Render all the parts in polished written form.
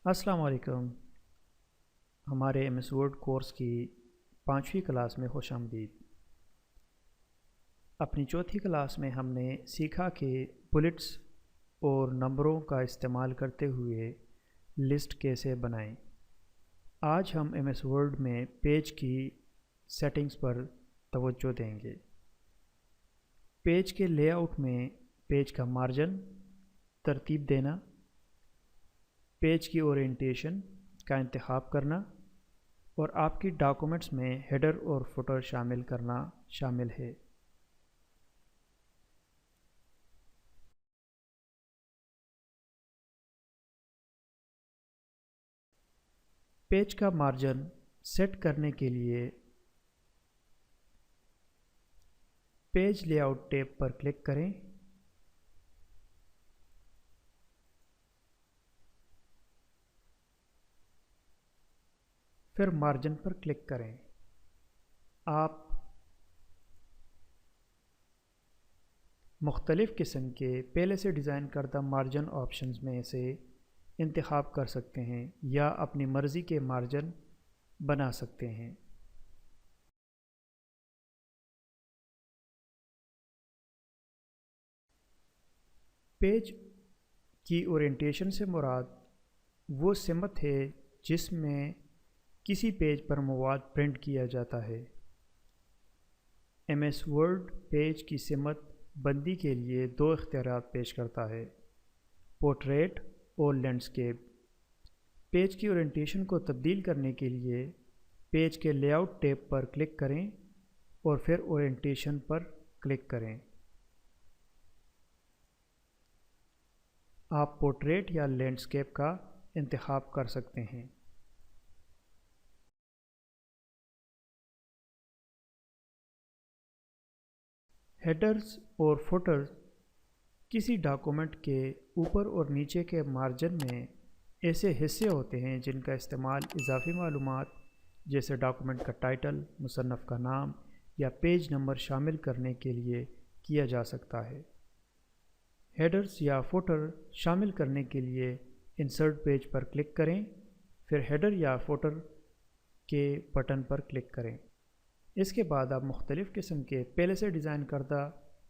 السلام علیکم۔ ہمارے ایم ایس ورڈ کورس کی 5ویں کلاس میں خوش آمدید۔ اپنی چوتھی کلاس میں ہم نے سیکھا کہ بلٹس اور نمبروں کا استعمال کرتے ہوئے لسٹ کیسے بنائیں۔ آج ہم ایم ایس ورڈ میں پیج کی سیٹنگز پر توجہ دیں گے۔ پیج کے لے آؤٹ میں پیج کا مارجن ترتیب دینا، پیج کی اورینٹیشن کا انتخاب کرنا اور آپ کی ڈاکومنٹس میں ہیڈر اور فوٹر شامل کرنا شامل ہے۔ پیج کا مارجن سیٹ کرنے کے لیے پیج لے آؤٹ ٹیب پر کلک کریں۔ پھر مارجن پر کلک کریں۔ آپ مختلف قسم کے پہلے سے ڈیزائن کردہ مارجن آپشنز میں سے انتخاب کر سکتے ہیں یا اپنی مرضی کے مارجن بنا سکتے ہیں۔ پیج کی اورینٹیشن سے مراد وہ سمت ہے جس میں کسی پیج پر مواد پرنٹ کیا جاتا ہے۔ ایم ایس ورڈ پیج کی سمت بندی کے لیے 2 اختیارات پیش کرتا ہے: پورٹریٹ اور لینڈسکیپ۔ پیج کی اورینٹیشن کو تبدیل کرنے کے لیے پیج کے لے آؤٹ ٹیب پر کلک کریں اور پھر اورینٹیشن پر کلک کریں۔ آپ پورٹریٹ یا لینڈسکیپ کا انتخاب کر سکتے ہیں۔ ہیڈرز اور فوٹرز کسی ڈاکومنٹ کے اوپر اور نیچے کے مارجن میں ایسے حصے ہوتے ہیں جن کا استعمال اضافی معلومات جیسے ڈاکومنٹ کا ٹائٹل، مصنف کا نام یا پیج نمبر شامل کرنے کے لیے کیا جا سکتا ہے۔ ہیڈرز یا فوٹر شامل کرنے کے لیے انسرٹ پیج پر کلک کریں، پھر ہیڈر یا فوٹر کے بٹن پر کلک کریں۔ اس کے بعد آپ مختلف قسم کے پہلے سے ڈیزائن کردہ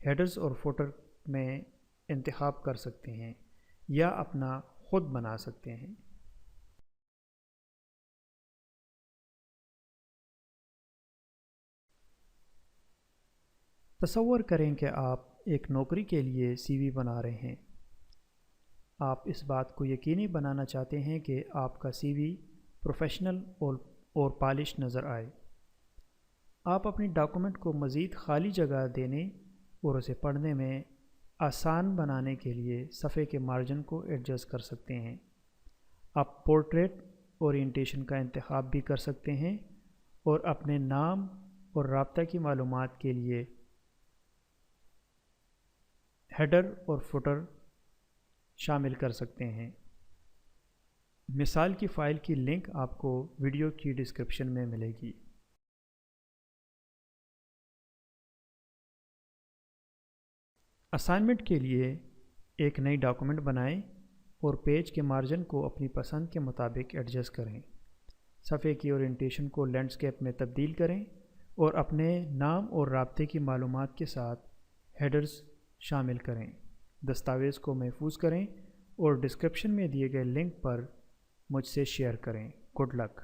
ہیڈرز اور فوٹر میں انتخاب کر سکتے ہیں یا اپنا خود بنا سکتے ہیں۔ تصور کریں کہ آپ ایک نوکری کے لیے سی وی بنا رہے ہیں۔ آپ اس بات کو یقینی بنانا چاہتے ہیں کہ آپ کا سی وی پروفیشنل اور پالش نظر آئے۔ آپ اپنی ڈاکومنٹ کو مزید خالی جگہ دینے اور اسے پڑھنے میں آسان بنانے کے لیے صفحے کے مارجن کو ایڈجسٹ کر سکتے ہیں۔ آپ پورٹریٹ اورینٹیشن کا انتخاب بھی کر سکتے ہیں اور اپنے نام اور رابطہ کی معلومات کے لیے ہیڈر اور فوٹر شامل کر سکتے ہیں۔ مثال کی فائل کی لنک آپ کو ویڈیو کی ڈسکرپشن میں ملے گی۔ اسائنمنٹ کے لیے ایک نئی ڈاکومنٹ بنائیں اور پیج کے مارجن کو اپنی پسند کے مطابق ایڈجسٹ کریں۔ صفحے کی اورینٹیشن کو لینڈسکیپ میں تبدیل کریں اور اپنے نام اور رابطے کی معلومات کے ساتھ ہیڈرز شامل کریں۔ دستاویز کو محفوظ کریں اور ڈسکرپشن میں دیے گئے لنک پر مجھ سے شیئر کریں۔ Good luck.